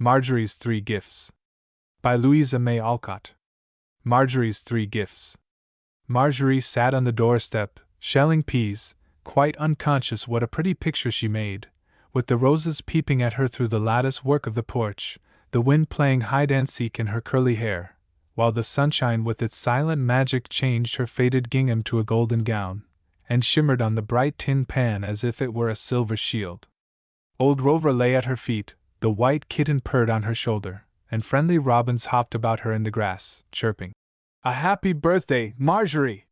Marjorie's 3 Gifts. By Louisa May Alcott. Marjorie's 3 Gifts. Marjorie sat on the doorstep, shelling peas, quite unconscious what a pretty picture she made, with the roses peeping at her through the lattice work of the porch, the wind playing hide-and-seek in her curly hair, while the sunshine with its silent magic changed her faded gingham to a golden gown, and shimmered on the bright tin pan as if it were a silver shield. Old Rover lay at her feet, the white kitten purred on her shoulder, and friendly robins hopped about her in the grass, chirping, "A happy birthday, Marjorie!"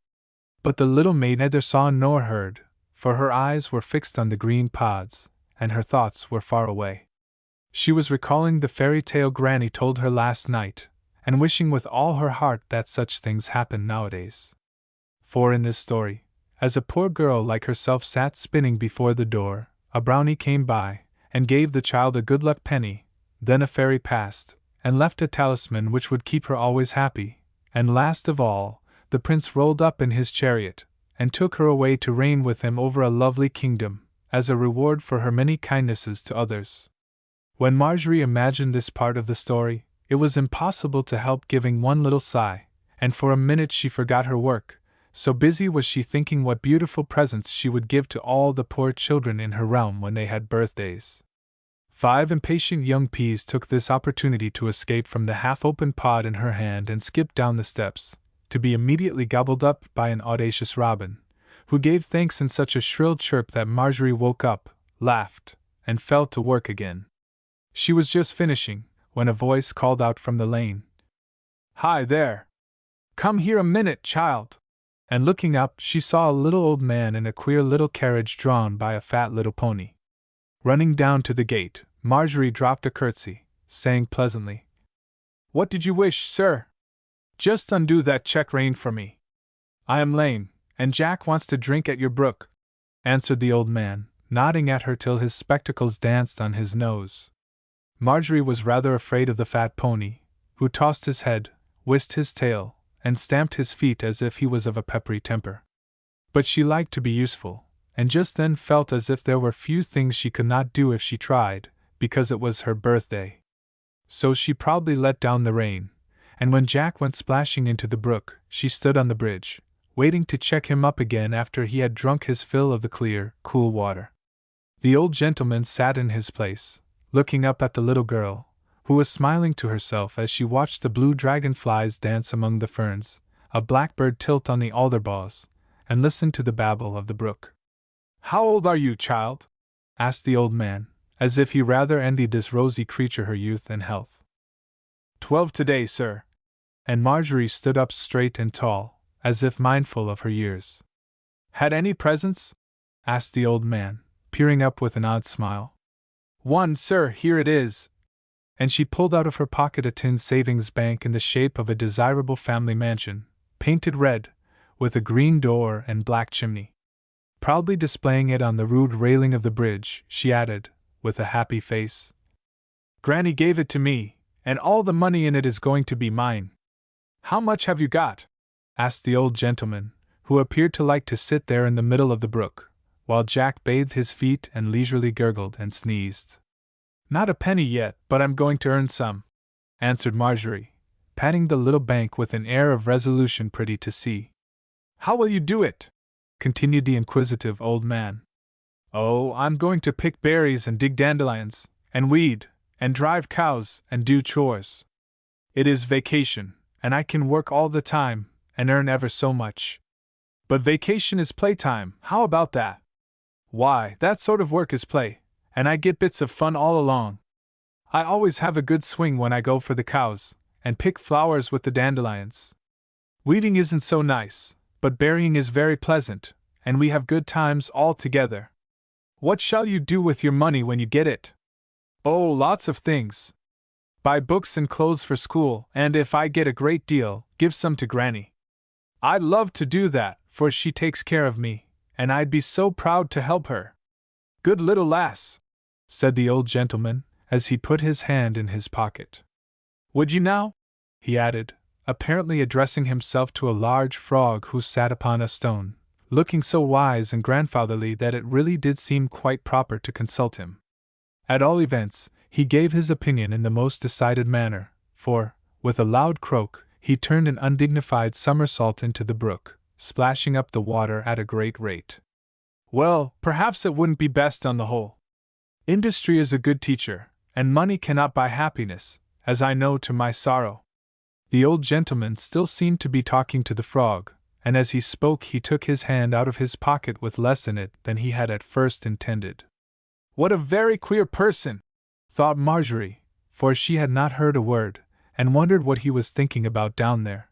But the little maid neither saw nor heard, for her eyes were fixed on the green pods, and her thoughts were far away. She was recalling the fairy tale Granny told her last night, and wishing with all her heart that such things happened nowadays. For in this story, as a poor girl like herself sat spinning before the door, a brownie came by, and gave the child a good luck penny. Then a fairy passed, and left a talisman which would keep her always happy, and last of all, the prince rolled up in his chariot, and took her away to reign with him over a lovely kingdom, as a reward for her many kindnesses to others. When Marjorie imagined this part of the story, it was impossible to help giving one little sigh, and for a minute she forgot her work, so busy was she thinking what beautiful presents she would give to all the poor children in her realm when they had birthdays. 5 impatient young peas took this opportunity to escape from the half-open pod in her hand and skipped down the steps, to be immediately gobbled up by an audacious robin, who gave thanks in such a shrill chirp that Marjorie woke up, laughed, and fell to work again. She was just finishing, when a voice called out from the lane, "Hi there! Come here a minute, child!" And looking up, she saw a little old man in a queer little carriage drawn by a fat little pony. Running down to the gate, Marjorie dropped a curtsy, saying pleasantly, "What did you wish, sir?" "Just undo that check rein for me. I am lame, and Jack wants to drink at your brook," answered the old man, nodding at her till his spectacles danced on his nose. Marjorie was rather afraid of the fat pony, who tossed his head, whisked his tail, and stamped his feet as if he was of a peppery temper. But she liked to be useful, and just then felt as if there were few things she could not do if she tried, because it was her birthday. So she proudly let down the rein, and when Jack went splashing into the brook, she stood on the bridge, waiting to check him up again after he had drunk his fill of the clear, cool water. The old gentleman sat in his place, looking up at the little girl, who was smiling to herself as she watched the blue dragonflies dance among the ferns, a blackbird tilt on the alder boughs, and listened to the babble of the brook. "How old are you, child?" asked the old man, as if he rather envied this rosy creature her youth and health. 12 today, sir." And Marjorie stood up straight and tall, as if mindful of her years. "Had any presents?" asked the old man, peering up with an odd smile. "One, sir, here it is." And she pulled out of her pocket a tin savings bank in the shape of a desirable family mansion, painted red, with a green door and black chimney. Proudly displaying it on the rude railing of the bridge, she added, with a happy face, "Granny gave it to me, and all the money in it is going to be mine." "How much have you got?" asked the old gentleman, who appeared to like to sit there in the middle of the brook, while Jack bathed his feet and leisurely gurgled and sneezed. "Not a penny yet, but I'm going to earn some," answered Marjorie, patting the little bank with an air of resolution pretty to see. "How will you do it?" continued the inquisitive old man. "Oh, I'm going to pick berries and dig dandelions, and weed, and drive cows, and do chores. It is vacation, and I can work all the time, and earn ever so much." "But vacation is playtime, how about that?" "Why, that sort of work is play, and I get bits of fun all along. I always have a good swing when I go for the cows, and pick flowers with the dandelions. Weeding isn't so nice, but berrying is very pleasant, and we have good times all together." "What shall you do with your money when you get it?" "Oh, lots of things. Buy books and clothes for school, and if I get a great deal, give some to Granny. I'd love to do that, for she takes care of me, and I'd be so proud to help her." "Good little lass," said the old gentleman, as he put his hand in his pocket. "Would you now?" he added, apparently addressing himself to a large frog who sat upon a stone, looking so wise and grandfatherly that it really did seem quite proper to consult him. At all events, He gave his opinion in the most decided manner, for, with a loud croak, he turned an undignified somersault into the brook, splashing up the water at a great rate. Well, perhaps it wouldn't be best on the whole. Industry is a good teacher, and money cannot buy happiness, as I know to my sorrow. The old gentleman still seemed to be talking to the frog, and as he spoke he took his hand out of his pocket with less in it than he had at first intended. What a very queer person, thought Marjorie, for she had not heard a word, and wondered what he was thinking about down there.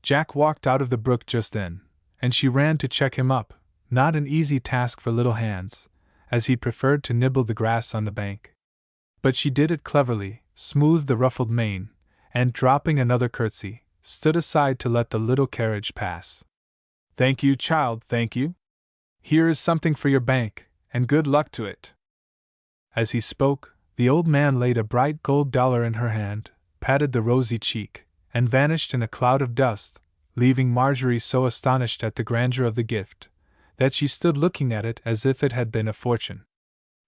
Jack walked out of the brook just then, and she ran to check him up, not an easy task for little hands, as he preferred to nibble the grass on the bank. But she did it cleverly, smoothed the ruffled mane, and dropping another curtsy, stood aside to let the little carriage pass. Thank you, child, thank you. Here is something for your bank, and good luck to it. As he spoke, the old man laid a bright gold dollar in her hand, patted the rosy cheek, and vanished in a cloud of dust, leaving Marjorie so astonished at the grandeur of the gift, that she stood looking at it as if it had been a fortune.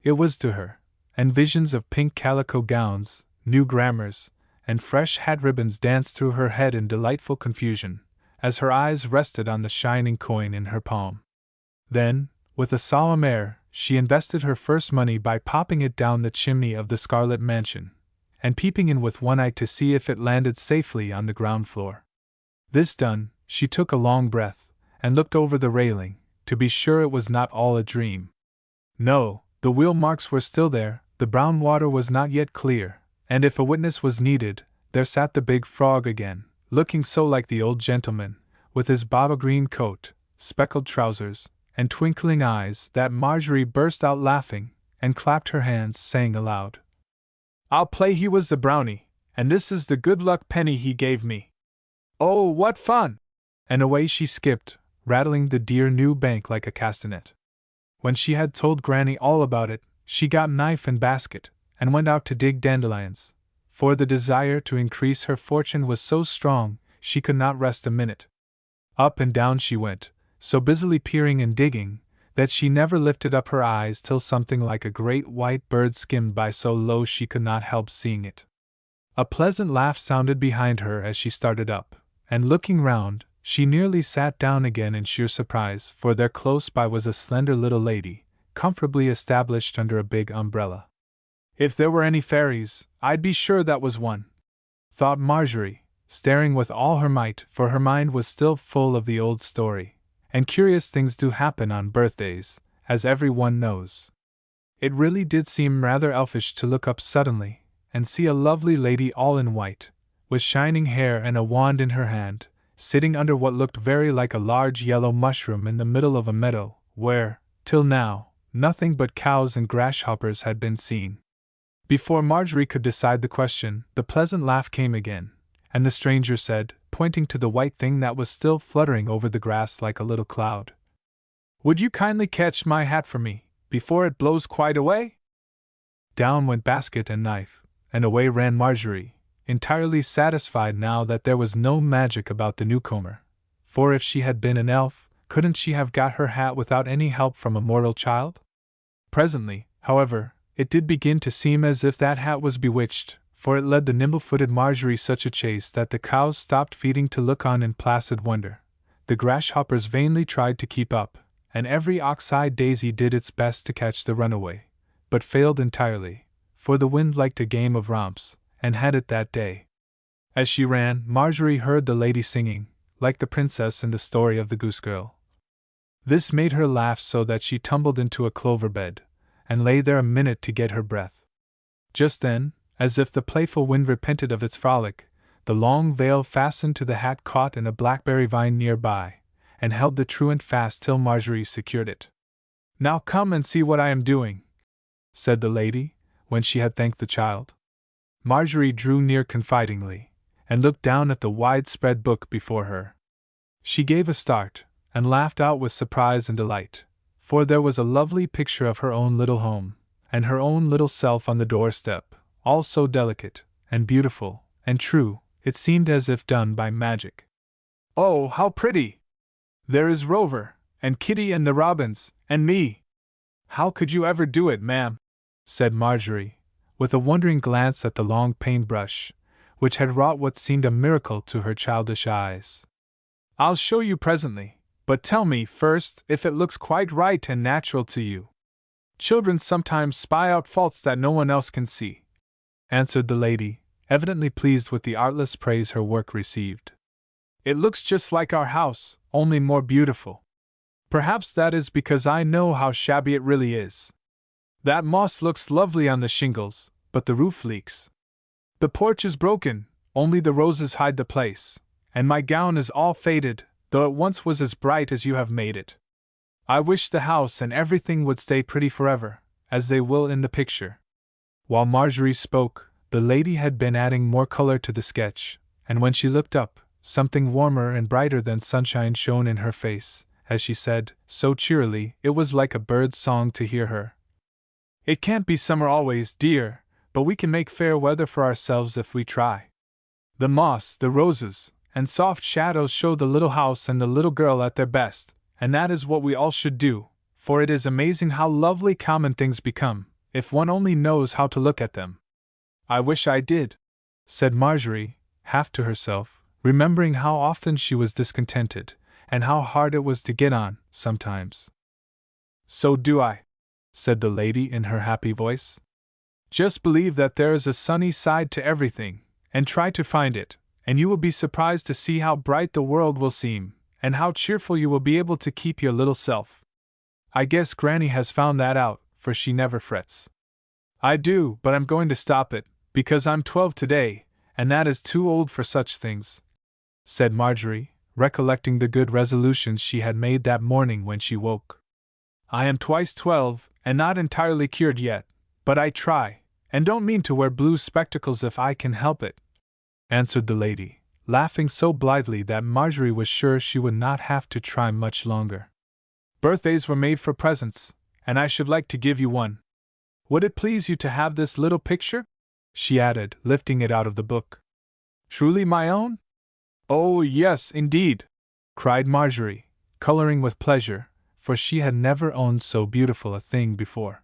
It was to her, and visions of pink calico gowns, new grammars, and fresh hat ribbons danced through her head in delightful confusion, as her eyes rested on the shining coin in her palm. Then, with a solemn air, she invested her first money by popping it down the chimney of the Scarlet Mansion, and peeping in with one eye to see if it landed safely on the ground floor. This done, she took a long breath, and looked over the railing, to be sure it was not all a dream. No, the wheel marks were still there, the brown water was not yet clear, and if a witness was needed, there sat the big frog again, looking so like the old gentleman, with his bottle-green coat, speckled trousers, and twinkling eyes, that Marjorie burst out laughing, and clapped her hands, saying aloud, I'll play he was the brownie, and this is the good luck penny he gave me. Oh, what fun! And away she skipped, rattling the dear new bank like a castanet. When she had told Granny all about it, she got knife and basket, and went out to dig dandelions, for the desire to increase her fortune was so strong, she could not rest a minute. Up and down she went, so busily peering and digging, that she never lifted up her eyes till something like a great white bird skimmed by so low she could not help seeing it. A pleasant laugh sounded behind her as she started up, and looking round, she nearly sat down again in sheer surprise, for there close by was a slender little lady, comfortably established under a big umbrella. If there were any fairies, I'd be sure that was one, thought Marjorie, staring with all her might, for her mind was still full of the old story, and curious things do happen on birthdays, as every one knows. It really did seem rather elfish to look up suddenly, and see a lovely lady all in white, with shining hair and a wand in her hand, sitting under what looked very like a large yellow mushroom in the middle of a meadow, where, till now, nothing but cows and grasshoppers had been seen. Before Marjorie could decide the question, the pleasant laugh came again, and the stranger said, pointing to the white thing that was still fluttering over the grass like a little cloud, Would you kindly catch my hat for me, before it blows quite away? Down went basket and knife, and away ran Marjorie, entirely satisfied now that there was no magic about the newcomer, for if she had been an elf, couldn't she have got her hat without any help from a mortal child? Presently, however, it did begin to seem as if that hat was bewitched, for it led the nimble-footed Marjorie such a chase that the cows stopped feeding to look on in placid wonder, the grasshoppers vainly tried to keep up, and every ox-eyed daisy did its best to catch the runaway, but failed entirely, for the wind liked a game of romps, and had it that day. As she ran, Marjorie heard the lady singing, like the princess in the story of the Goose Girl. This made her laugh so that she tumbled into a clover bed, and lay there a minute to get her breath. Just then, as if the playful wind repented of its frolic, the long veil fastened to the hat caught in a blackberry vine near by, and held the truant fast till Marjorie secured it. Now come and see what I am doing, said the lady, when she had thanked the child. Marjorie drew near confidingly, and looked down at the wide-spread book before her. She gave a start, and laughed out with surprise and delight, for there was a lovely picture of her own little home, and her own little self on the doorstep, all so delicate, and beautiful, and true, it seemed as if done by magic. Oh, how pretty! There is Rover, and Kitty and the robins, and me! How could you ever do it, ma'am? Said Marjorie, with a wondering glance at the long paintbrush, which had wrought what seemed a miracle to her childish eyes. "I'll show you presently, but tell me first if it looks quite right and natural to you." "Children sometimes spy out faults that no one else can see," answered the lady, evidently pleased with the artless praise her work received. "It looks just like our house, only more beautiful. Perhaps that is because I know how shabby it really is. That moss looks lovely on the shingles, but the roof leaks. The porch is broken, only the roses hide the place, and my gown is all faded, though it once was as bright as you have made it. I wish the house and everything would stay pretty forever, as they will in the picture." While Marjorie spoke, the lady had been adding more color to the sketch, and when she looked up, something warmer and brighter than sunshine shone in her face, as she said, so cheerily it was like a bird's song to hear her, "It can't be summer always, dear, but we can make fair weather for ourselves if we try. The moss, the roses, and soft shadows show the little house and the little girl at their best, and that is what we all should do, for it is amazing how lovely common things become, if one only knows how to look at them." "I wish I did," said Marjorie, half to herself, remembering how often she was discontented, and how hard it was to get on, sometimes. "So do I," said the lady in her happy voice. "Just believe that there is a sunny side to everything, and try to find it, and you will be surprised to see how bright the world will seem, and how cheerful you will be able to keep your little self. I guess Granny has found that out, for she never frets." "I do, but I'm going to stop it, because I'm 12 today, and that is too old for such things," said Marjorie, recollecting the good resolutions she had made that morning when she woke. "I am twice 12, and not entirely cured yet, but I try, and don't mean to wear blue spectacles if I can help it," answered the lady, laughing so blithely that Marjorie was sure she would not have to try much longer. "Birthdays were made for presents, and I should like to give you one. Would it please you to have this little picture?" she added, lifting it out of the book. "Truly my own?" "Oh, yes, indeed," cried Marjorie, coloring with pleasure, for she had never owned so beautiful a thing before.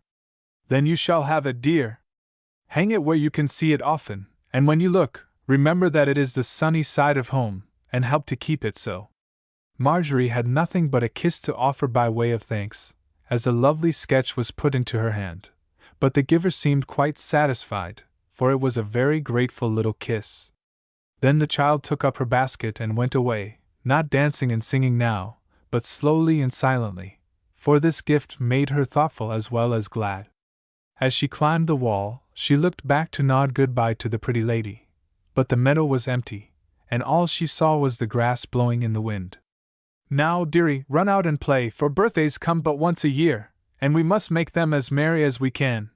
"Then you shall have it, dear. Hang it where you can see it often, and when you look, remember that it is the sunny side of home, and help to keep it so." Marjorie had nothing but a kiss to offer by way of thanks, as the lovely sketch was put into her hand, but the giver seemed quite satisfied, for it was a very grateful little kiss. Then the child took up her basket and went away, not dancing and singing now, but slowly and silently, for this gift made her thoughtful as well as glad. As she climbed the wall, she looked back to nod goodbye to the pretty lady, but the meadow was empty, and all she saw was the grass blowing in the wind. "Now, dearie, run out and play, for birthdays come but once a year, and we must make them as merry as we can,"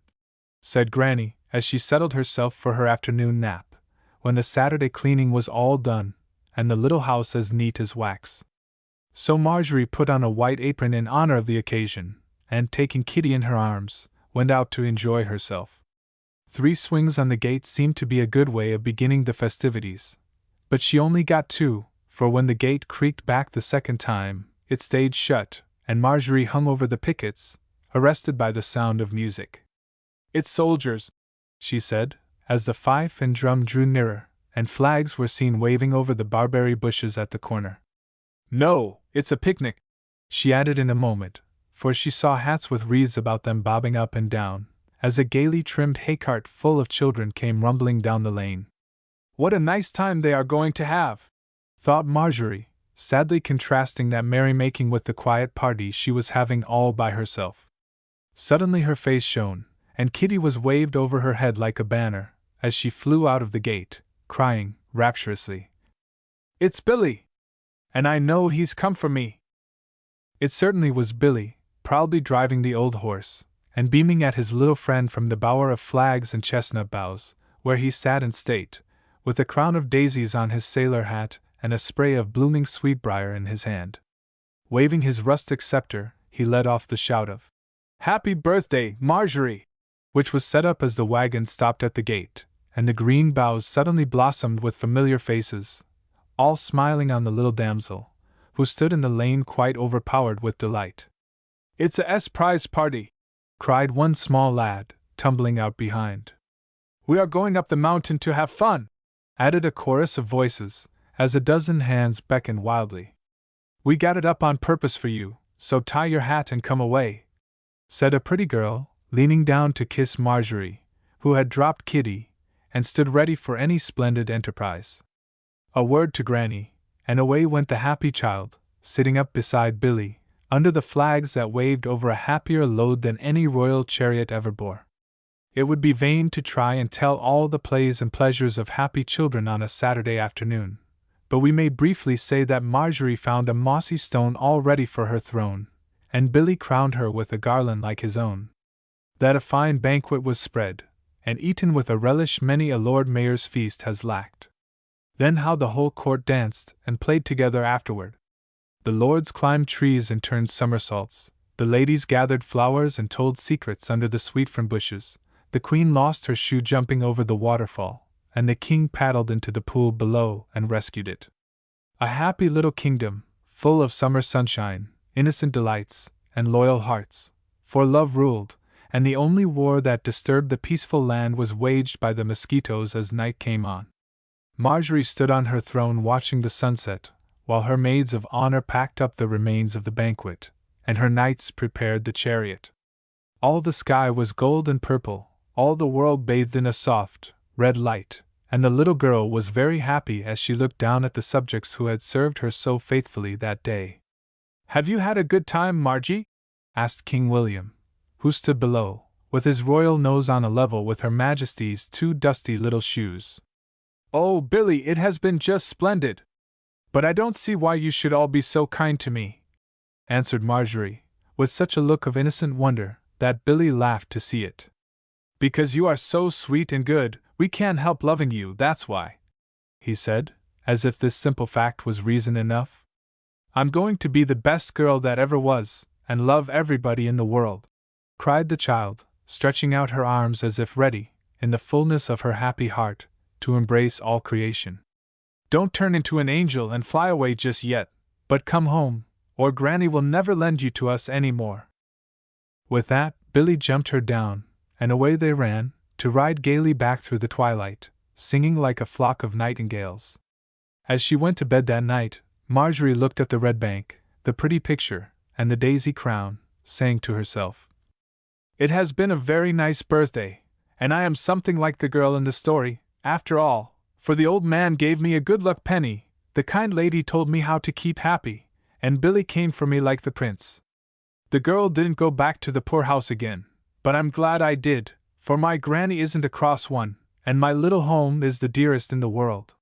said Granny, as she settled herself for her afternoon nap, when the Saturday cleaning was all done, and the little house as neat as wax. So Marjorie put on a white apron in honor of the occasion, and taking Kitty in her arms, went out to enjoy herself. 3 swings on the gate seemed to be a good way of beginning the festivities, but she only got 2, for when the gate creaked back the second time, it stayed shut, and Marjorie hung over the pickets, arrested by the sound of music. "It's soldiers," she said, as the fife and drum drew nearer, and flags were seen waving over the barberry bushes at the corner. "No, it's a picnic," she added in a moment, for she saw hats with wreaths about them bobbing up and down, as a gaily trimmed haycart full of children came rumbling down the lane. "What a nice time they are going to have!" thought Marjorie, sadly contrasting that merrymaking with the quiet party she was having all by herself. Suddenly her face shone, and Kitty was waved over her head like a banner, as she flew out of the gate, crying, rapturously, "It's Billy! And I know he's come for me!" It certainly was Billy, proudly driving the old horse, and beaming at his little friend from the bower of flags and chestnut boughs, where he sat in state, with a crown of daisies on his sailor hat and a spray of blooming sweetbriar in his hand. Waving his rustic scepter, he led off the shout of "Happy birthday, Marjorie!" which was set up as the wagon stopped at the gate, and the green boughs suddenly blossomed with familiar faces, all smiling on the little damsel, who stood in the lane quite overpowered with delight. "It's a surprise party!" cried one small lad, tumbling out behind. "We are going up the mountain to have fun," added a chorus of voices, as a dozen hands beckoned wildly. "We got it up on purpose for you, so tie your hat and come away," said a pretty girl, leaning down to kiss Marjorie, who had dropped Kitty, and stood ready for any splendid enterprise. A word to Granny, and away went the happy child, sitting up beside Billy, under the flags that waved over a happier load than any royal chariot ever bore. It would be vain to try and tell all the plays and pleasures of happy children on a Saturday afternoon, but we may briefly say that Marjorie found a mossy stone all ready for her throne, and Billy crowned her with a garland like his own. That a fine banquet was spread, and eaten with a relish many a Lord Mayor's feast has lacked. Then how the whole court danced and played together afterward. The lords climbed trees and turned somersaults, the ladies gathered flowers and told secrets under the sweetfern bushes, the queen lost her shoe jumping over the waterfall, and the king paddled into the pool below and rescued it. A happy little kingdom, full of summer sunshine, innocent delights, and loyal hearts, for love ruled, and the only war that disturbed the peaceful land was waged by the mosquitoes as night came on. Marjorie stood on her throne watching the sunset, while her maids of honor packed up the remains of the banquet, and her knights prepared the chariot. All the sky was gold and purple, all the world bathed in a soft, red light, and the little girl was very happy as she looked down at the subjects who had served her so faithfully that day. "Have you had a good time, Margie?" asked King William, who stood below, with his royal nose on a level with Her Majesty's two dusty little shoes. "Oh, Billy, it has been just splendid! But I don't see why you should all be so kind to me," answered Marjorie, with such a look of innocent wonder that Billy laughed to see it. "Because you are so sweet and good, we can't help loving you, that's why," he said, as if this simple fact was reason enough. "I'm going to be the best girl that ever was, and love everybody in the world," cried the child, stretching out her arms as if ready, in the fullness of her happy heart, to embrace all creation. "Don't turn into an angel and fly away just yet, but come home, or Granny will never lend you to us any more." With that, Billy jumped her down, and away they ran, to ride gaily back through the twilight, singing like a flock of nightingales. As she went to bed that night, Marjorie looked at the red bank, the pretty picture, and the daisy crown, saying to herself, "It has been a very nice birthday, and I am something like the girl in the story, after all, for the old man gave me a good luck penny, the kind lady told me how to keep happy, and Billy came for me like the prince. The girl didn't go back to the poorhouse again, but I'm glad I did, for my granny isn't a cross one, and my little home is the dearest in the world."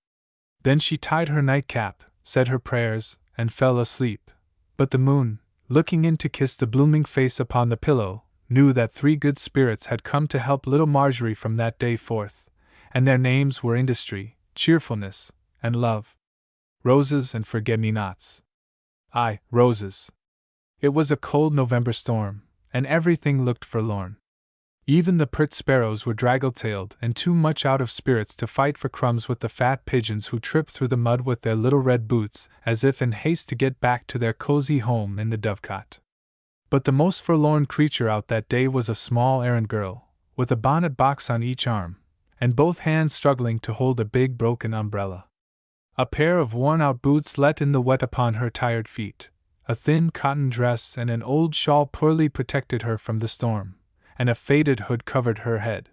Then she tied her nightcap, said her prayers, and fell asleep, but the moon, looking in to kiss the blooming face upon the pillow, knew that 3 good spirits had come to help little Marjorie from that day forth, and their names were Industry, Cheerfulness, and Love. Roses and Forget-Me-Nots. Aye, roses. It was a cold November storm, and everything looked forlorn. Even the pert sparrows were draggle-tailed and too much out of spirits to fight for crumbs with the fat pigeons who tripped through the mud with their little red boots, as if in haste to get back to their cozy home in the dovecot. But the most forlorn creature out that day was a small errand girl, with a bonnet box on each arm, and both hands struggling to hold a big broken umbrella. A pair of worn-out boots let in the wet upon her tired feet, a thin cotton dress and an old shawl poorly protected her from the storm, and a faded hood covered her head.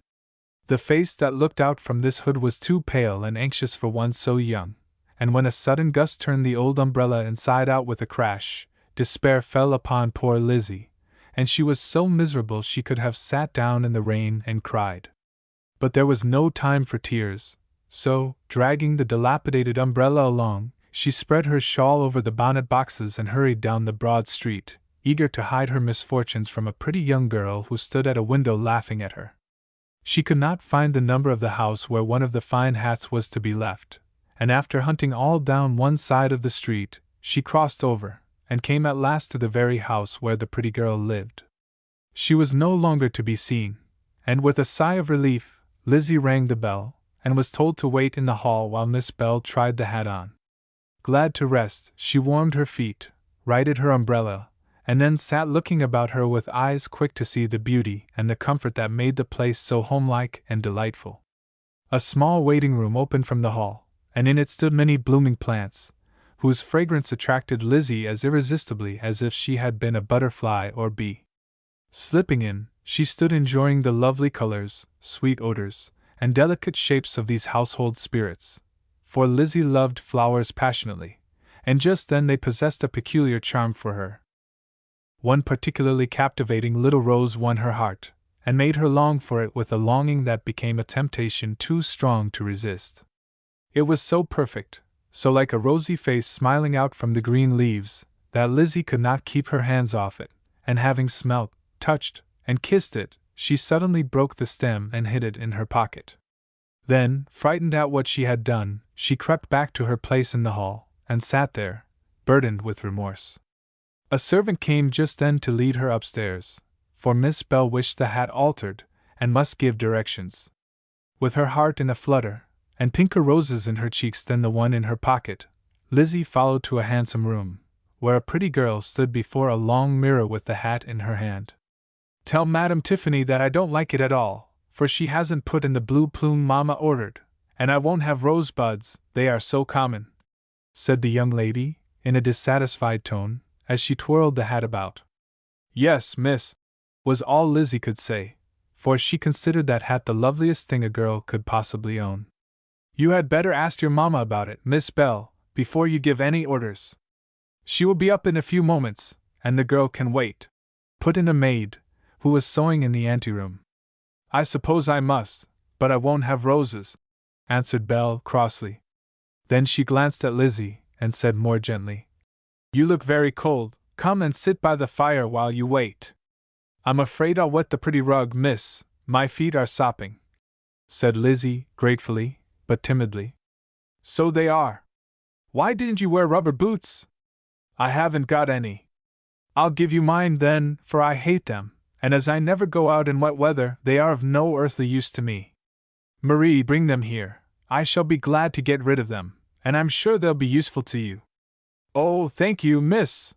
The face that looked out from this hood was too pale and anxious for one so young, and when a sudden gust turned the old umbrella inside out with a crash, despair fell upon poor Lizzie, and she was so miserable she could have sat down in the rain and cried. But there was no time for tears, so, dragging the dilapidated umbrella along, she spread her shawl over the bonnet boxes and hurried down the broad street, eager to hide her misfortunes from a pretty young girl who stood at a window laughing at her. She could not find the number of the house where one of the fine hats was to be left, and after hunting all down one side of the street, she crossed over, and came at last to the very house where the pretty girl lived. She was no longer to be seen, and with a sigh of relief, Lizzie rang the bell, and was told to wait in the hall while Miss Bell tried the hat on. Glad to rest, she warmed her feet, righted her umbrella, and then sat looking about her with eyes quick to see the beauty and the comfort that made the place so homelike and delightful. A small waiting room opened from the hall, and in it stood many blooming plants, whose fragrance attracted Lizzie as irresistibly as if she had been a butterfly or bee. Slipping in, she stood enjoying the lovely colors, sweet odors, and delicate shapes of these household spirits, for Lizzie loved flowers passionately, and just then they possessed a peculiar charm for her. One particularly captivating little rose won her heart, and made her long for it with a longing that became a temptation too strong to resist. It was so perfect, so like a rosy face smiling out from the green leaves, that Lizzie could not keep her hands off it, and having smelt, touched, and kissed it, she suddenly broke the stem and hid it in her pocket. Then, frightened at what she had done, she crept back to her place in the hall, and sat there, burdened with remorse. A servant came just then to lead her upstairs, for Miss Bell wished the hat altered, and must give directions. With her heart in a flutter, and pinker roses in her cheeks than the one in her pocket, Lizzie followed to a handsome room, where a pretty girl stood before a long mirror with the hat in her hand. "Tell Madame Tiffany that I don't like it at all, for she hasn't put in the blue plume Mamma ordered, and I won't have rosebuds, they are so common," said the young lady, in a dissatisfied tone, as she twirled the hat about. "Yes, miss," was all Lizzie could say, for she considered that hat the loveliest thing a girl could possibly own. "You had better ask your mamma about it, Miss Bell, before you give any orders. She will be up in a few moments, and the girl can wait," put in a maid, who was sewing in the anteroom. "I suppose I must, but I won't have roses," answered Belle crossly. Then she glanced at Lizzie, and said more gently, "You look very cold, come and sit by the fire while you wait." "I'm afraid I'll wet the pretty rug, miss, my feet are sopping," said Lizzie, gratefully, but timidly. "So they are. Why didn't you wear rubber boots?" "I haven't got any." "I'll give you mine then, for I hate them, and as I never go out in wet weather, they are of no earthly use to me. Marie, bring them here, I shall be glad to get rid of them, and I'm sure they'll be useful to you." "Oh, thank you, miss.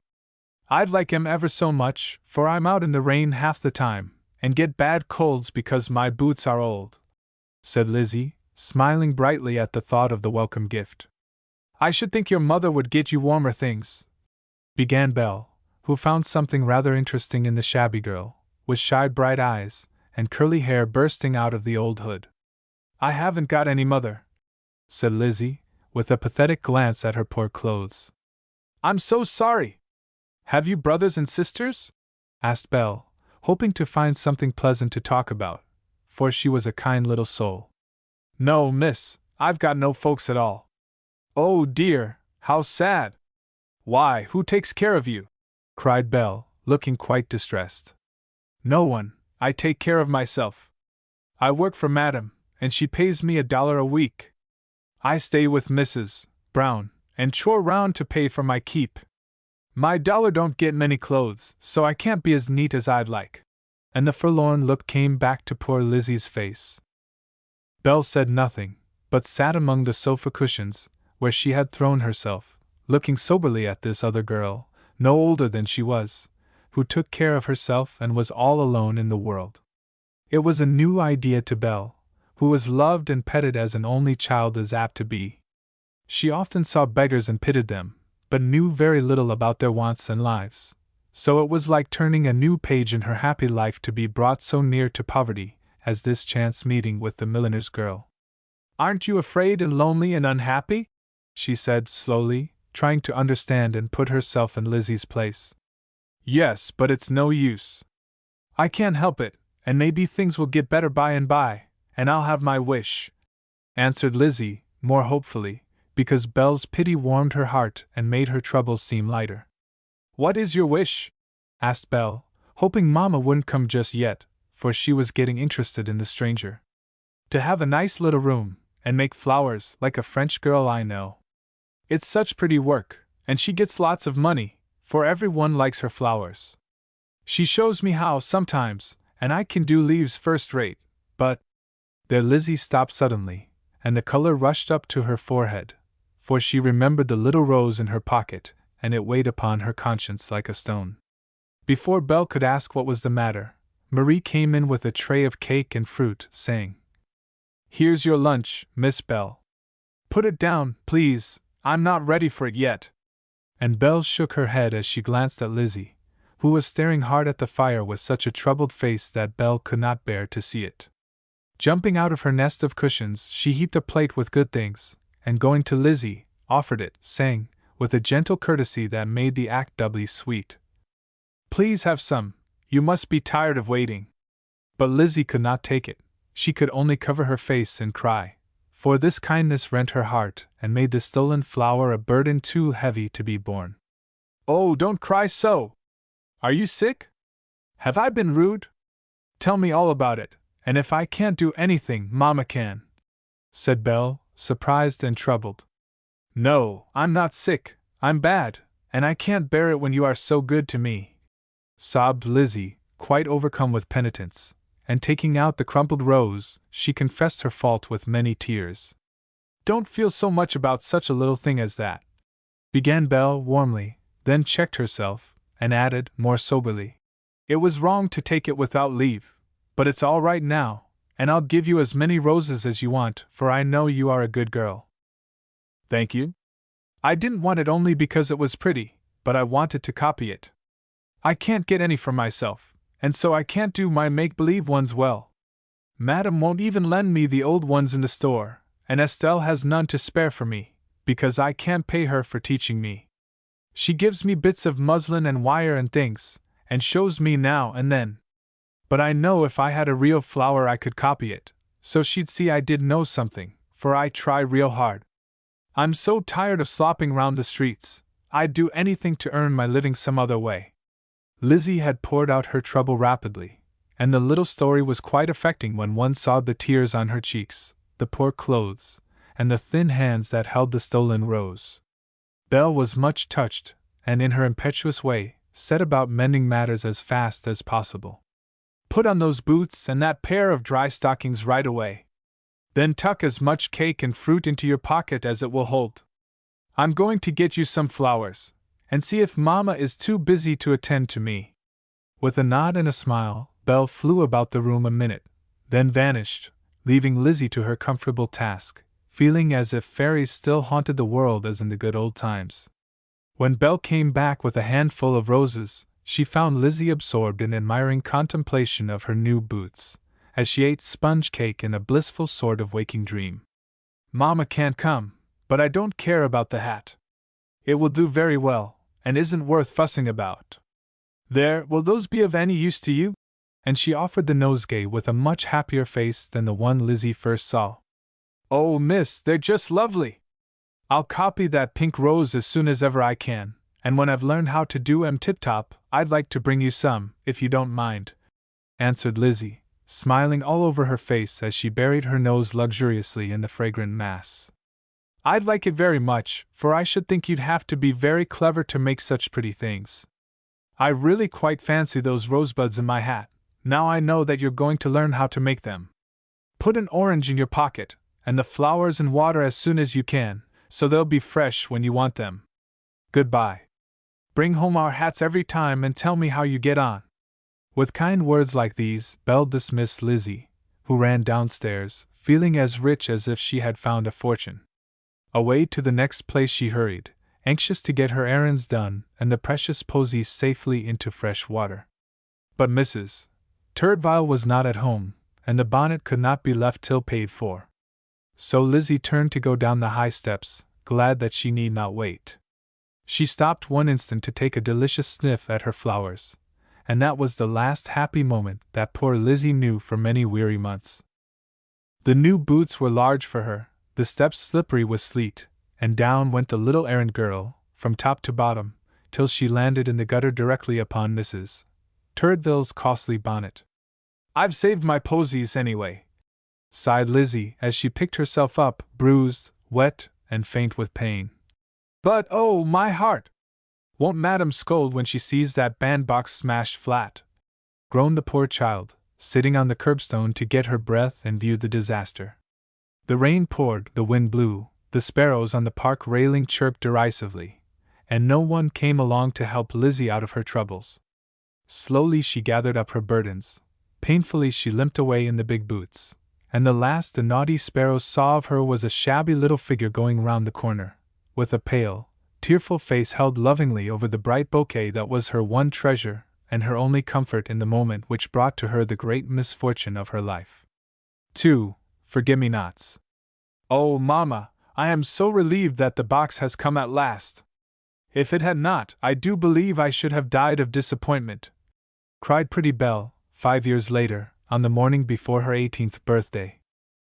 I'd like 'em ever so much, for I'm out in the rain half the time, and get bad colds because my boots are old," said Lizzie, smiling brightly at the thought of the welcome gift. "I should think your mother would get you warmer things," began Belle, who found something rather interesting in the shabby girl, with shy bright eyes, and curly hair bursting out of the old hood. "I haven't got any mother," said Lizzie, with a pathetic glance at her poor clothes. "I'm so sorry. Have you brothers and sisters?" asked Belle, hoping to find something pleasant to talk about, for she was a kind little soul. "No, miss, I've got no folks at all." "Oh dear, how sad! Why, who takes care of you?" cried Belle, looking quite distressed. "No one, I take care of myself. I work for Madame, and she pays me $1 a week. I stay with Mrs. Brown, and chore round to pay for my keep. My dollar don't get many clothes, so I can't be as neat as I'd like." And the forlorn look came back to poor Lizzie's face. Belle said nothing, but sat among the sofa cushions, where she had thrown herself, looking soberly at this other girl, no older than she was, who took care of herself and was all alone in the world. It was a new idea to Belle, who was loved and petted as an only child is apt to be. She often saw beggars and pitied them, but knew very little about their wants and lives, so it was like turning a new page in her happy life to be brought so near to poverty as this chance meeting with the milliner's girl. "Aren't you afraid and lonely and unhappy?" she said slowly, trying to understand and put herself in Lizzie's place. "Yes, but it's no use. I can't help it, and maybe things will get better by and by, and I'll have my wish," answered Lizzie, more hopefully, because Belle's pity warmed her heart and made her troubles seem lighter. "What is your wish?" asked Belle, hoping Mamma wouldn't come just yet, for she was getting interested in the stranger. "To have a nice little room, and make flowers like a French girl I know. It's such pretty work, and she gets lots of money, for everyone likes her flowers. She shows me how sometimes, and I can do leaves first rate, but—" There Lizzie stopped suddenly, and the color rushed up to her forehead, for she remembered the little rose in her pocket, and it weighed upon her conscience like a stone. Before Belle could ask what was the matter, Marie came in with a tray of cake and fruit, saying, Here's your lunch, Miss Bell. Put it down, please, I'm not ready for it yet. And Belle shook her head as she glanced at Lizzie, who was staring hard at the fire with such a troubled face that Belle could not bear to see it. Jumping out of her nest of cushions, she heaped a plate with good things, and going to Lizzie, offered it, saying, with a gentle courtesy that made the act doubly sweet, "Please have some, you must be tired of waiting." But Lizzie could not take it, she could only cover her face and cry, for this kindness rent her heart and made the stolen flour a burden too heavy to be borne. "Oh, don't cry so! Are you sick? Have I been rude? Tell me all about it, and if I can't do anything, Mama can," said Belle, surprised and troubled. "No, I'm not sick, I'm bad, and I can't bear it when you are so good to me," sobbed Lizzie, quite overcome with penitence, and taking out the crumpled rose, she confessed her fault with many tears. "Don't feel so much about such a little thing as that," began Belle warmly, then checked herself, and added, more soberly, "It was wrong to take it without leave, but it's all right now, and I'll give you as many roses as you want, for I know you are a good girl." "Thank you. I didn't want it only because it was pretty, but I wanted to copy it. I can't get any for myself, and so I can't do my make-believe ones well. Madame won't even lend me the old ones in the store, and Estelle has none to spare for me, because I can't pay her for teaching me. She gives me bits of muslin and wire and things, and shows me now and then. But I know if I had a real flower I could copy it, so she'd see I did know something, for I try real hard. I'm so tired of slopping round the streets, I'd do anything to earn my living some other way." Lizzie had poured out her trouble rapidly, and the little story was quite affecting when one saw the tears on her cheeks, the poor clothes, and the thin hands that held the stolen rose. Belle was much touched, and in her impetuous way, set about mending matters as fast as possible. "Put on those boots and that pair of dry stockings right away. Then tuck as much cake and fruit into your pocket as it will hold. I'm going to get you some flowers, and see if Mama is too busy to attend to me." With a nod and a smile, Belle flew about the room a minute, then vanished, leaving Lizzie to her comfortable task, feeling as if fairies still haunted the world as in the good old times. When Belle came back with a handful of roses, she found Lizzie absorbed in admiring contemplation of her new boots, as she ate sponge cake in a blissful sort of waking dream. "Mama can't come, but I don't care about the hat. It will do very well, and isn't worth fussing about. There, will those be of any use to you?" And she offered the nosegay with a much happier face than the one Lizzie first saw. "Oh, miss, they're just lovely! I'll copy that pink rose as soon as ever I can, and when I've learned how to do 'em tip-top, I'd like to bring you some, if you don't mind," answered Lizzie, smiling all over her face as she buried her nose luxuriously in the fragrant mass. "I'd like it very much, for I should think you'd have to be very clever to make such pretty things. I really quite fancy those rosebuds in my hat, now I know that you're going to learn how to make them. Put an orange in your pocket, and the flowers in water as soon as you can, so they'll be fresh when you want them. Goodbye. Bring home our hats every time and tell me how you get on." With kind words like these, Belle dismissed Lizzie, who ran downstairs, feeling as rich as if she had found a fortune. Away to the next place she hurried, anxious to get her errands done and the precious posies safely into fresh water. But Mrs. Turdvile was not at home, and the bonnet could not be left till paid for. So Lizzie turned to go down the high steps, glad that she need not wait. She stopped one instant to take a delicious sniff at her flowers, and that was the last happy moment that poor Lizzie knew for many weary months. The new boots were large for her, the steps slippery with sleet, and down went the little errand girl, from top to bottom, till she landed in the gutter directly upon Mrs. Turdville's costly bonnet. "I've saved my posies anyway," sighed Lizzie as she picked herself up, bruised, wet, and faint with pain. "But oh, my heart! Won't Madame scold when she sees that bandbox smashed flat?" groaned the poor child, sitting on the curbstone to get her breath and view the disaster. The rain poured, the wind blew, the sparrows on the park railing chirped derisively, and no one came along to help Lizzie out of her troubles. Slowly she gathered up her burdens, painfully she limped away in the big boots, and the last the naughty sparrows saw of her was a shabby little figure going round the corner, with a pale, tearful face held lovingly over the bright bouquet that was her one treasure and her only comfort in the moment which brought to her the great misfortune of her life. 2. Forget-me-nots. Oh, Mamma, I am so relieved that the box has come at last. If it had not, I do believe I should have died of disappointment, cried pretty Belle, 5 years later, on the morning before her 18th birthday.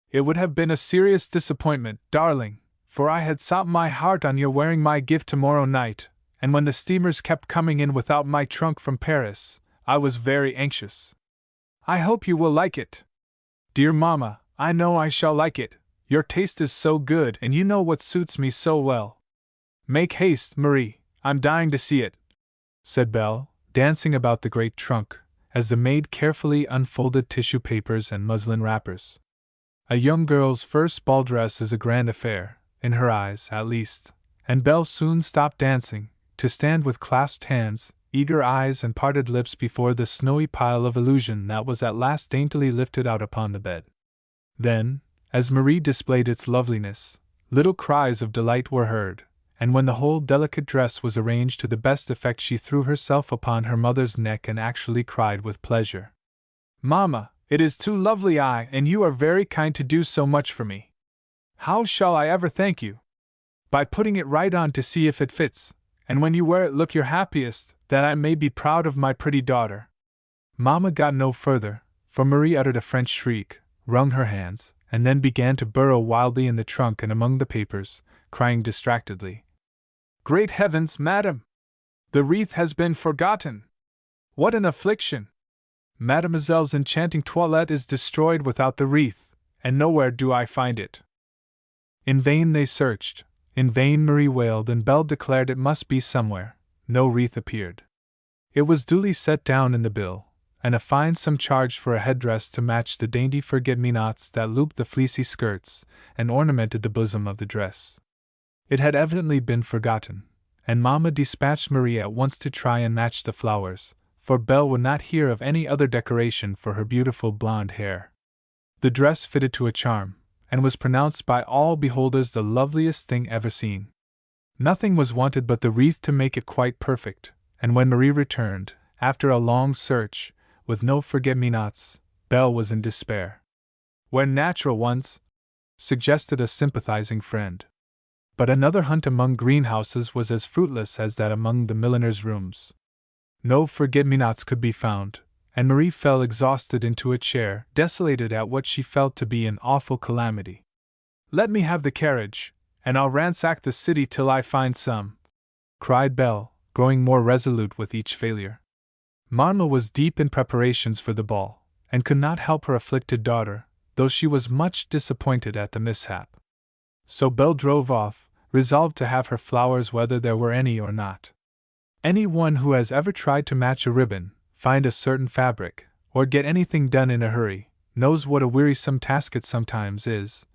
It would have been a serious disappointment, darling, for I had set my heart on your wearing my gift tomorrow night, and when the steamers kept coming in without my trunk from Paris, I was very anxious. I hope you will like it. Dear Mamma, I know I shall like it. Your taste is so good and you know what suits me so well. Make haste, Marie, I'm dying to see it, said Belle, dancing about the great trunk, as the maid carefully unfolded tissue papers and muslin wrappers. A young girl's first ball dress is a grand affair, in her eyes, at least, and Belle soon stopped dancing, to stand with clasped hands, eager eyes and parted lips before the snowy pile of illusion that was at last daintily lifted out upon the bed. Then, as Marie displayed its loveliness, little cries of delight were heard, and when the whole delicate dress was arranged to the best effect she threw herself upon her mother's neck and actually cried with pleasure. Mamma, it is too lovely, and you are very kind to do so much for me. How shall I ever thank you? By putting it right on to see if it fits, and when you wear it look your happiest, that I may be proud of my pretty daughter. Mamma got no further, for Marie uttered a French shriek, wrung her hands, and then began to burrow wildly in the trunk and among the papers, crying distractedly, Great heavens, madam! The wreath has been forgotten! What an affliction! Mademoiselle's enchanting toilette is destroyed without the wreath, and nowhere do I find it. In vain they searched, in vain Marie wailed, and Belle declared it must be somewhere. No wreath appeared. It was duly set down in the bill, and a fine sum charged for a headdress to match the dainty forget-me-nots that looped the fleecy skirts and ornamented the bosom of the dress. It had evidently been forgotten, and Mamma dispatched Marie at once to try and match the flowers, for Belle would not hear of any other decoration for her beautiful blonde hair. The dress fitted to a charm, and was pronounced by all beholders the loveliest thing ever seen. Nothing was wanted but the wreath to make it quite perfect, and when Marie returned, after a long search, with no forget-me-nots, Belle was in despair. Wear natural ones, suggested a sympathizing friend. But another hunt among greenhouses was as fruitless as that among the milliners' rooms. No forget-me-nots could be found, and Marie fell exhausted into a chair, desolated at what she felt to be an awful calamity. Let me have the carriage, and I'll ransack the city till I find some, cried Belle, growing more resolute with each failure. Mamma was deep in preparations for the ball, and could not help her afflicted daughter, though she was much disappointed at the mishap. So Belle drove off, resolved to have her flowers whether there were any or not. Any one who has ever tried to match a ribbon, find a certain fabric, or get anything done in a hurry, knows what a wearisome task it sometimes is,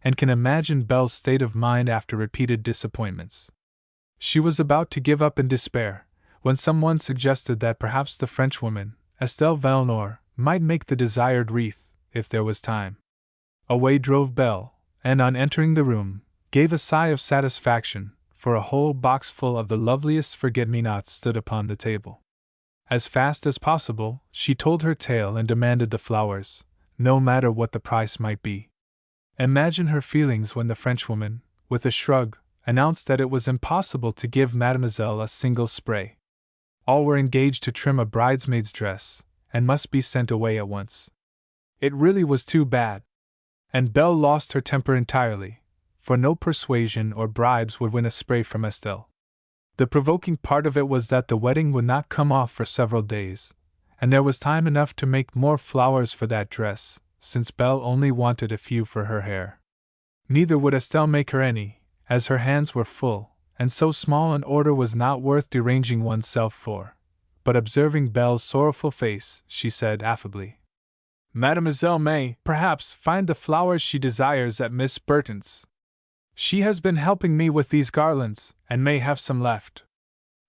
and can imagine Belle's state of mind after repeated disappointments. She was about to give up in despair, when someone suggested that perhaps the Frenchwoman, Estelle Valnor, might make the desired wreath, if there was time. Away drove Belle, and on entering the room, gave a sigh of satisfaction, for a whole box full of the loveliest forget-me-nots stood upon the table. As fast as possible, she told her tale and demanded the flowers, no matter what the price might be. Imagine her feelings when the Frenchwoman, with a shrug, announced that it was impossible to give Mademoiselle a single spray. All were engaged to trim a bridesmaid's dress, and must be sent away at once. It really was too bad. And Belle lost her temper entirely, for no persuasion or bribes would win a spray from Estelle. The provoking part of it was that the wedding would not come off for several days, and there was time enough to make more flowers for that dress, since Belle only wanted a few for her hair. Neither would Estelle make her any, as her hands were full, and so small an order was not worth deranging oneself for. But observing Belle's sorrowful face, she said affably, Mademoiselle may, perhaps, find the flowers she desires at Miss Burton's. She has been helping me with these garlands, and may have some left.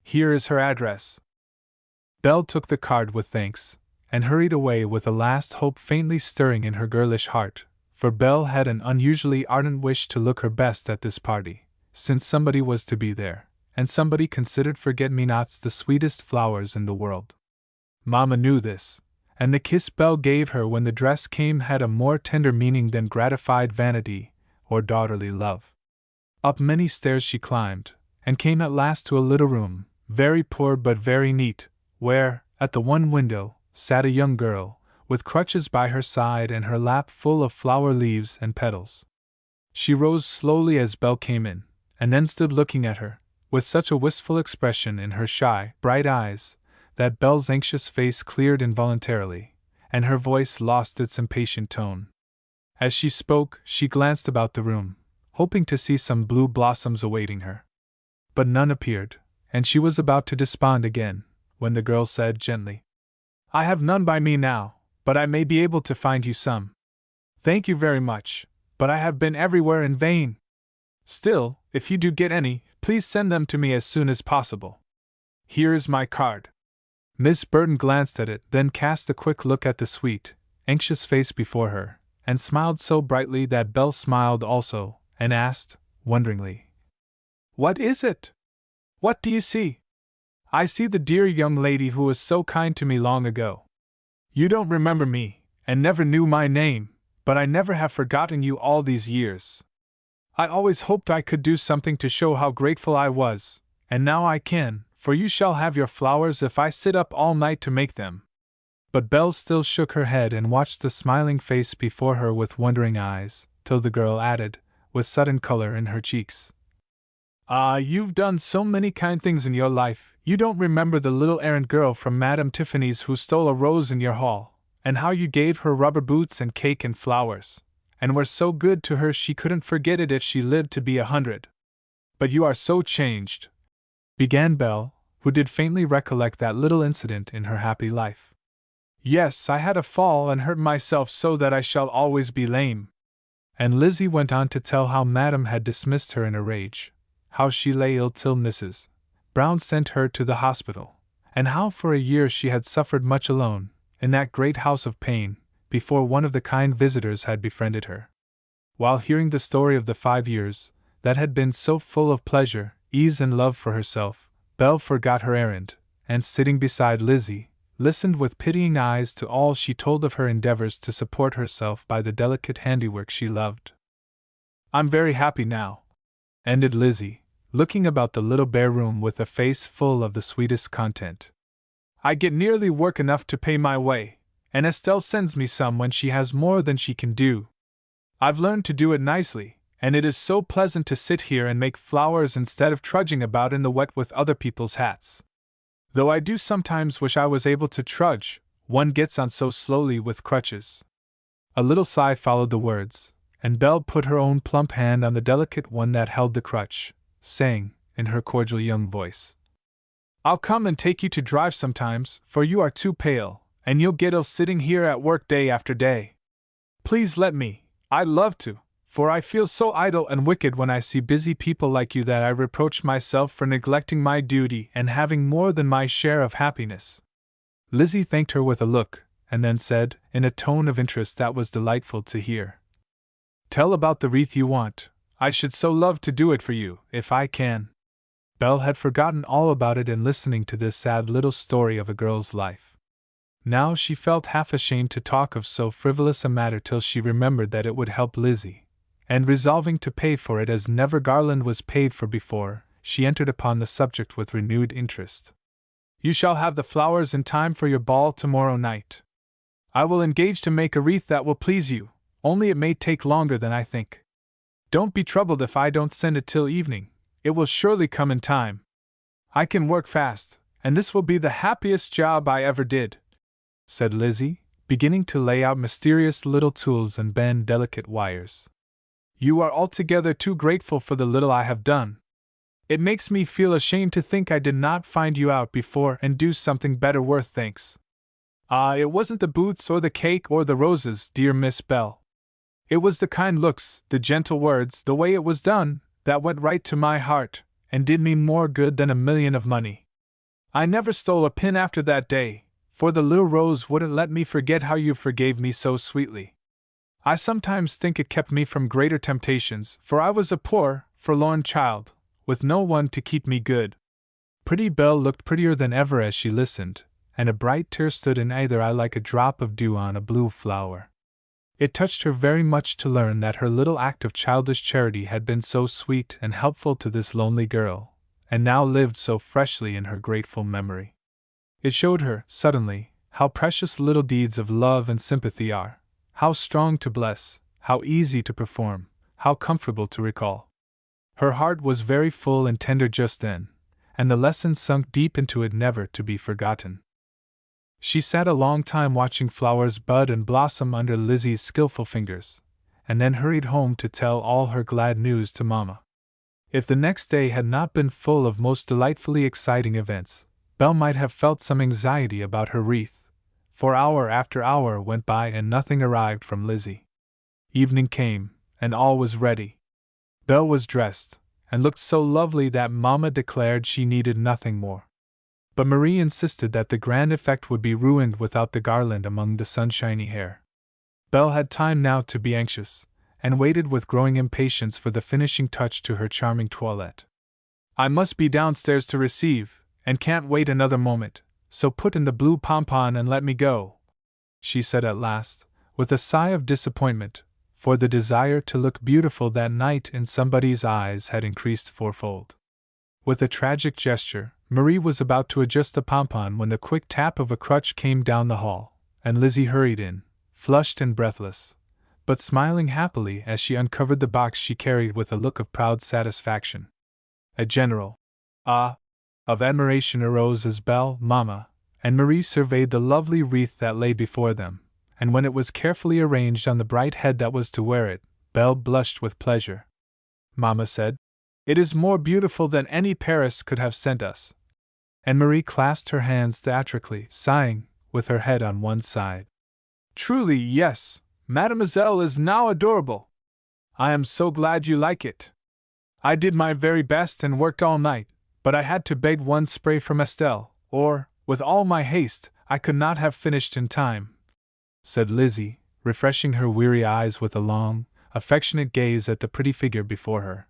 Here is her address. Belle took the card with thanks, and hurried away with a last hope faintly stirring in her girlish heart, for Belle had an unusually ardent wish to look her best at this party, since somebody was to be there, and somebody considered forget-me-nots the sweetest flowers in the world. Mamma knew this, and the kiss Belle gave her when the dress came had a more tender meaning than gratified vanity or daughterly love. Up many stairs she climbed, and came at last to a little room, very poor but very neat, where, at the one window, sat a young girl, with crutches by her side and her lap full of flower leaves and petals. She rose slowly as Belle came in, and then stood looking at her, with such a wistful expression in her shy, bright eyes, that Belle's anxious face cleared involuntarily, and her voice lost its impatient tone. As she spoke, she glanced about the room, hoping to see some blue blossoms awaiting her. But none appeared, and she was about to despond again, when the girl said gently, "I have none by me now, but I may be able to find you some. Thank you very much, but I have been everywhere in vain. Still, if you do get any, please send them to me as soon as possible. Here is my card." Miss Burton glanced at it, then cast a quick look at the sweet, anxious face before her, and smiled so brightly that Belle smiled also, and asked, wonderingly, "What is it? What do you see?" "I see the dear young lady who was so kind to me long ago. You don't remember me, and never knew my name, but I never have forgotten you all these years. I always hoped I could do something to show how grateful I was, and now I can, for you shall have your flowers if I sit up all night to make them." But Belle still shook her head and watched the smiling face before her with wondering eyes, till the girl added, with sudden color in her cheeks, "Ah, you've done so many kind things in your life, you don't remember the little errant girl from Madame Tiffany's who stole a rose in your hall, and how you gave her rubber boots and cake and flowers, and were so good to her she couldn't forget it if she lived to be 100. But you are so changed," began Belle, who did faintly recollect that little incident in her happy life. "Yes, I had a fall and hurt myself so that I shall always be lame." And Lizzie went on to tell how Madame had dismissed her in a rage, how she lay ill till Mrs. Brown sent her to the hospital, and how for a year she had suffered much alone, in that great house of pain, before one of the kind visitors had befriended her. While hearing the story of the 5 years, that had been so full of pleasure, ease and love for herself, Belle forgot her errand, and sitting beside Lizzie, listened with pitying eyes to all she told of her endeavors to support herself by the delicate handiwork she loved. "I'm very happy now," ended Lizzie, looking about the little bare room with a face full of the sweetest content. "I get nearly work enough to pay my way, and Estelle sends me some when she has more than she can do. I've learned to do it nicely, and it is so pleasant to sit here and make flowers instead of trudging about in the wet with other people's hats. Though I do sometimes wish I was able to trudge, one gets on so slowly with crutches." A little sigh followed the words, and Belle put her own plump hand on the delicate one that held the crutch, saying, in her cordial young voice, "I'll come and take you to drive sometimes, for you are too pale, and you'll get ill sitting here at work day after day. Please let me, I'd love to, for I feel so idle and wicked when I see busy people like you that I reproach myself for neglecting my duty and having more than my share of happiness." Lizzie thanked her with a look, and then said, in a tone of interest that was delightful to hear, "Tell about the wreath you want. I should so love to do it for you, if I can." Belle had forgotten all about it in listening to this sad little story of a girl's life. Now she felt half ashamed to talk of so frivolous a matter till she remembered that it would help Lizzie, and resolving to pay for it as never garland was paid for before, she entered upon the subject with renewed interest. "You shall have the flowers in time for your ball tomorrow night. I will engage to make a wreath that will please you, only it may take longer than I think. Don't be troubled if I don't send it till evening, it will surely come in time. I can work fast, and this will be the happiest job I ever did," said Lizzie, beginning to lay out mysterious little tools and bend delicate wires. "You are altogether too grateful for the little I have done. It makes me feel ashamed to think I did not find you out before and do something better worth thanks. Ah, it wasn't the boots or the cake or the roses, dear Miss Belle. It was the kind looks, the gentle words, the way it was done, that went right to my heart, and did me more good than 1,000,000 of money. I never stole a pin after that day, for the little rose wouldn't let me forget how you forgave me so sweetly. I sometimes think it kept me from greater temptations, for I was a poor, forlorn child, with no one to keep me good. Pretty Belle looked prettier than ever as she listened, and a bright tear stood in either eye like a drop of dew on a blue flower. It touched her very much to learn that her little act of childish charity had been so sweet and helpful to this lonely girl, and now lived so freshly in her grateful memory. It showed her, suddenly, how precious little deeds of love and sympathy are, how strong to bless, how easy to perform, how comfortable to recall. Her heart was very full and tender just then, and the lesson sunk deep into it never to be forgotten. She sat a long time watching flowers bud and blossom under Lizzie's skillful fingers, and then hurried home to tell all her glad news to Mamma. If the next day had not been full of most delightfully exciting events, Belle might have felt some anxiety about her wreath, for hour after hour went by and nothing arrived from Lizzie. Evening came, and all was ready. Belle was dressed, and looked so lovely that Mamma declared she needed nothing more. But Marie insisted that the grand effect would be ruined without the garland among the sunshiny hair. Belle had time now to be anxious, and waited with growing impatience for the finishing touch to her charming toilette. I must be downstairs to receive, and can't wait another moment, so put in the blue pompon and let me go, she said at last, with a sigh of disappointment, for the desire to look beautiful that night in somebody's eyes had increased fourfold. With a tragic gesture, Marie was about to adjust the pompon when the quick tap of a crutch came down the hall, and Lizzie hurried in, flushed and breathless, but smiling happily as she uncovered the box she carried with a look of proud satisfaction. A general "ah" of admiration arose as Belle, Mamma, and Marie surveyed the lovely wreath that lay before them, and when it was carefully arranged on the bright head that was to wear it, Belle blushed with pleasure. Mamma said, "It is more beautiful than any Paris could have sent us." And Marie clasped her hands theatrically, sighing, with her head on one side. "Truly, yes, Mademoiselle is now adorable. I am so glad you like it. I did my very best and worked all night, but I had to beg one spray from Estelle, or, with all my haste, I could not have finished in time," said Lizzie, refreshing her weary eyes with a long, affectionate gaze at the pretty figure before her.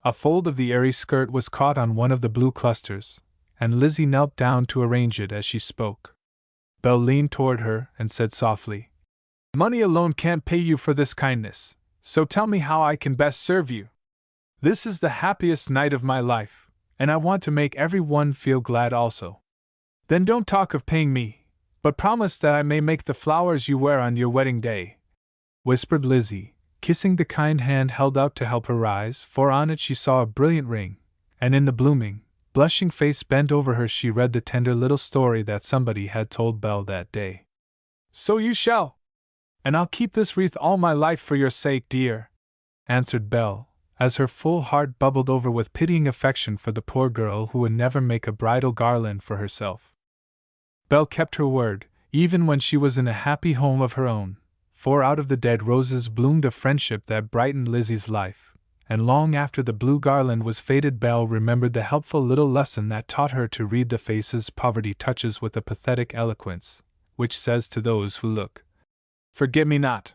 A fold of the airy skirt was caught on one of the blue clusters, and Lizzie knelt down to arrange it as she spoke. Belle leaned toward her and said softly, "Money alone can't pay you for this kindness, so tell me how I can best serve you. This is the happiest night of my life, and I want to make every one feel glad also." "Then don't talk of paying me, but promise that I may make the flowers you wear on your wedding day," whispered Lizzie, kissing the kind hand held out to help her rise, for on it she saw a brilliant ring, and in the blooming, blushing face bent over her she read the tender little story that somebody had told Belle that day. "So you shall! And I'll keep this wreath all my life for your sake, dear," answered Belle, as her full heart bubbled over with pitying affection for the poor girl who would never make a bridal garland for herself. Belle kept her word, even when she was in a happy home of her own, for out of the dead roses bloomed a friendship that brightened Lizzie's life, and long after the blue garland was faded Belle remembered the helpful little lesson that taught her to read the faces poverty touches with a pathetic eloquence, which says to those who look, "Forget me not,"